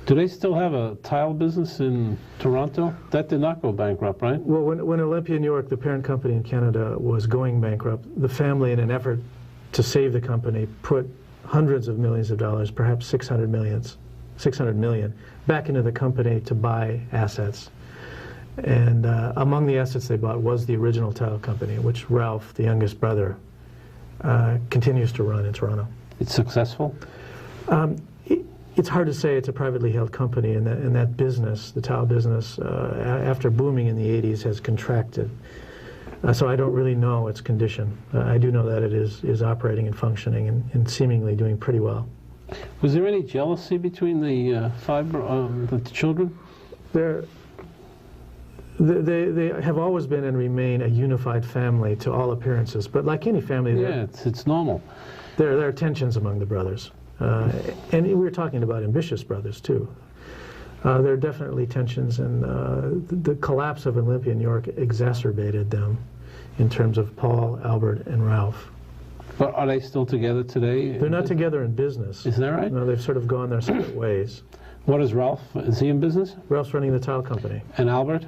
Do they still have a tile business in Toronto? That did not go bankrupt, right? Well, when Olympia and York, the parent company in Canada, was going bankrupt, the family, in an effort to save the company, put hundreds of millions of dollars, perhaps 600 million, back into the company to buy assets. And among the assets they bought was the original tile company, which Ralph, the youngest brother, continues to run in Toronto. It's successful? It's hard to say. It's a privately held company, and that business, the tile business, after booming in the 80s, has contracted. So I don't really know its condition. I do know that it is operating and functioning and seemingly doing pretty well. Was there any jealousy between the the children? They have always been and remain a unified family to all appearances. But like any family, it's normal. There are tensions among the brothers. And we were talking about ambitious brothers, too. There are definitely tensions, and the collapse of Olympia and York exacerbated them in terms of Paul, Albert, and Ralph. But are they still together today? They're not together in business. Is that right? No, they've sort of gone their separate ways. What is Ralph? Is he in business? Ralph's running the tile company. And Albert?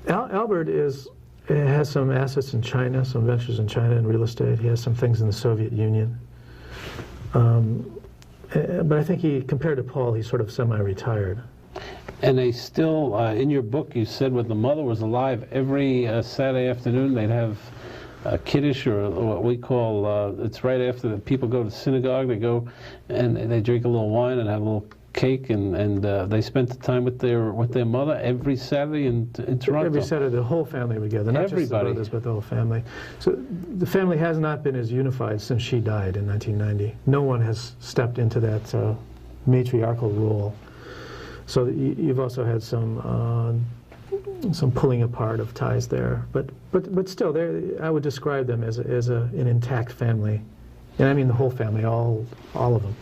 Albert has some assets in China, some ventures in China in real estate. He has some things in the Soviet Union. But I think compared to Paul, he's sort of semi-retired. And they still, in your book, you said when the mother was alive, every Saturday afternoon they'd have a kiddush, or what we call, it's right after the people go to synagogue, they go and they drink a little wine and have a little cake, and they spent the time with their mother every Saturday in Toronto. Every Saturday, the whole family would gather, not Everybody. just the brothers, but the whole family. So the family has not been as unified since she died in 1990. No one has stepped into that matriarchal role. So you've also had some pulling apart of ties there, but still, I would describe them as an intact family, and I mean the whole family, all of them.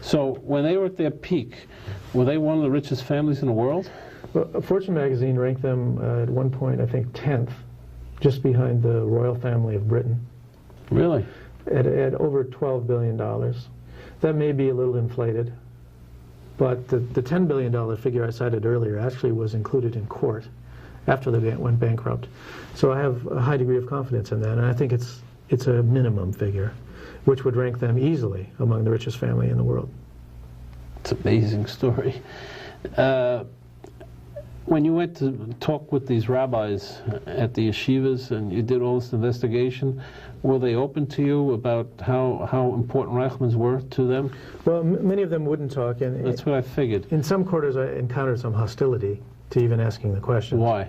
So when they were at their peak, were they one of the richest families in the world? Well, Fortune magazine ranked them at one point, I think, 10th, just behind the royal family of Britain. Really? At over $12 billion. That may be a little inflated, but the $10 billion figure I cited earlier actually was included in court after they went bankrupt. So I have a high degree of confidence in that, and I think it's a minimum figure, which would rank them easily among the richest family in the world. It's an amazing story. When you went to talk with these rabbis at the yeshivas and you did all this investigation, were they open to you about how important Reichmanns were to them? Well, many of them wouldn't talk. And that's what I figured. In some quarters, I encountered some hostility to even asking the question. Why?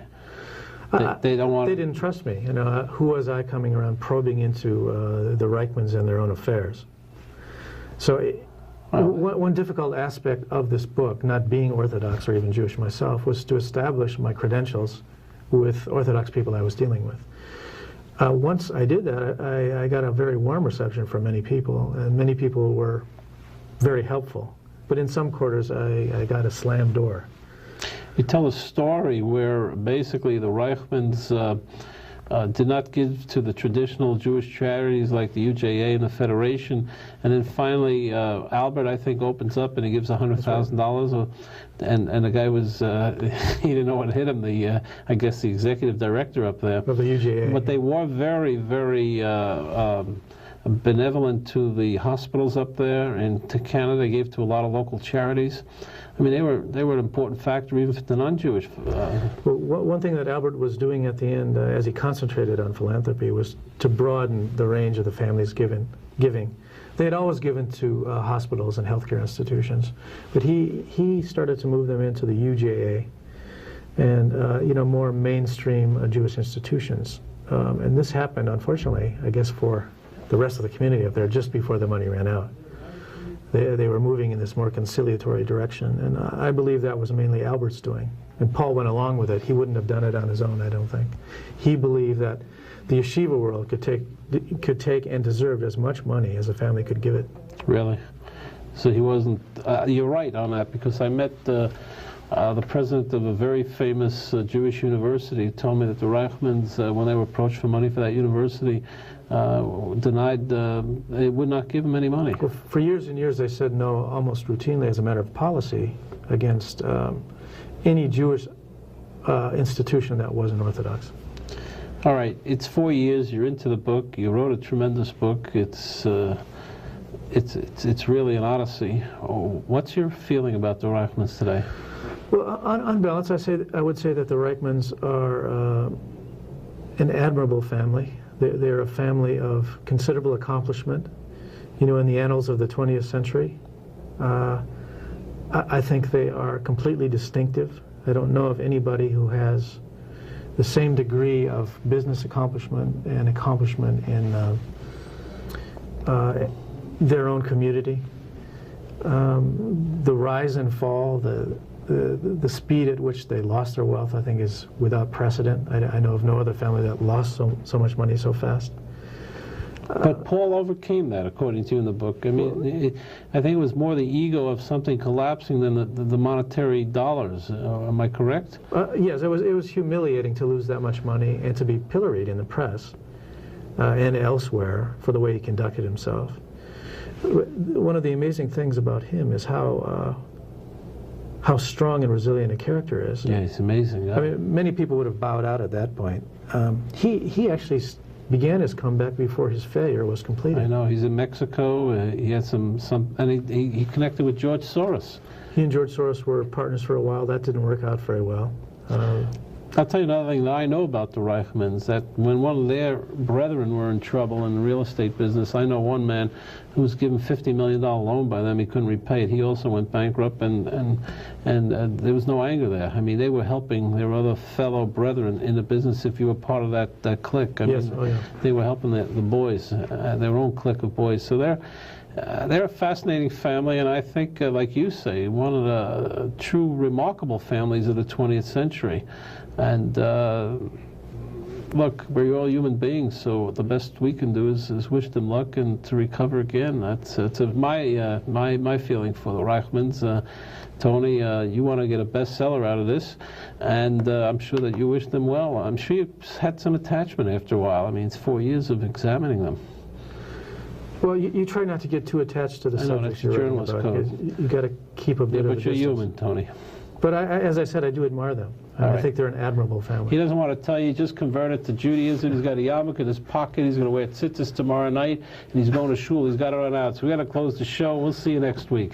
They don't want. They didn't trust me. Who was I coming around probing into the Reichmanns and their own affairs? So, one difficult aspect of this book, not being Orthodox or even Jewish myself, was to establish my credentials with Orthodox people I was dealing with. Once I did that, I got a very warm reception from many people, and many people were very helpful. But in some quarters, I got a slammed door. You tell a story where basically the Reichmanns did not give to the traditional Jewish charities like the UJA and the Federation, and then finally Albert, I think, opens up and he gives $100,000, and the guy was he didn't know what hit him. The I guess the executive director up there of the UJA. But they were very, very benevolent to the hospitals up there and to Canada. They gave to a lot of local charities. I mean, they were an important factor even for the non-Jewish. Well, one thing that Albert was doing at the end, as he concentrated on philanthropy, was to broaden the range of the family's giving. They had always given to hospitals and healthcare institutions, but he started to move them into the UJA and more mainstream Jewish institutions. And this happened, unfortunately, I guess, for the rest of the community up there just before the money ran out. They were moving in this more conciliatory direction, and I believe that was mainly Albert's doing. And Paul went along with it. He wouldn't have done it on his own, I don't think. He believed that the yeshiva world could take and deserved as much money as a family could give it. Really? So he wasn't. You're right on that, because I met the president of a very famous Jewish university. Told me that the Reichmanns, when they were approached for money for that university, denied, they would not give him any money. Well, for years and years they said no, almost routinely as a matter of policy, against any Jewish institution that wasn't Orthodox. All right, it's 4 years, you're into the book, you wrote a tremendous book, it's really an odyssey. What's your feeling about the Reichmanns today? Well, on balance, I would say that the Reichmanns are an admirable family. They're a family of considerable accomplishment. You know, in the annals of the 20th century, I think they are completely distinctive. I don't know of anybody who has the same degree of business accomplishment and accomplishment in their own community. The rise and fall, the speed at which they lost their wealth, I think, is without precedent. I know of no other family that lost so much money so fast. But Paul overcame that, according to you in the book. I mean, I think it was more the ego of something collapsing than the monetary dollars. Am I correct? Yes, it was humiliating to lose that much money and to be pilloried in the press and elsewhere for the way he conducted himself. One of the amazing things about him is how strong and resilient a character is. Yeah, he's amazing. I mean, many people would have bowed out at that point. He actually began his comeback before his failure was completed. I know. He's in Mexico. He had some and he connected with George Soros. He and George Soros were partners for a while. That didn't work out very well. I'll tell you another thing that I know about the Reichmanns, that when one of their brethren were in trouble in the real estate business, I know one man who was given $50 million loan by them. He couldn't repay it. He also went bankrupt, and there was no anger there. I mean, they were helping their other fellow brethren in the business. If you were part of that clique, I mean, they were helping the boys, their own clique of boys. So they're a fascinating family, and I think, like you say, one of the true remarkable families of the 20th century. And look, we're all human beings, so the best we can do is wish them luck and to recover again. That's my feeling for the Reichmanns. Tony, you want to get a bestseller out of this, and I'm sure that you wish them well. I'm sure you had some attachment after a while. I mean, it's 4 years of examining them. Well, you try not to get too attached to the subject you're writing about. You got to keep a bit of a distance. But you're human, Tony. But as I said, I do admire them. I think they're an admirable family. He doesn't want to tell you he just converted to Judaism. He's got a yarmulke in his pocket. He's going to wear tzitzis tomorrow night, and he's going to shul. He's got to run out. So we got to close the show. We'll see you next week.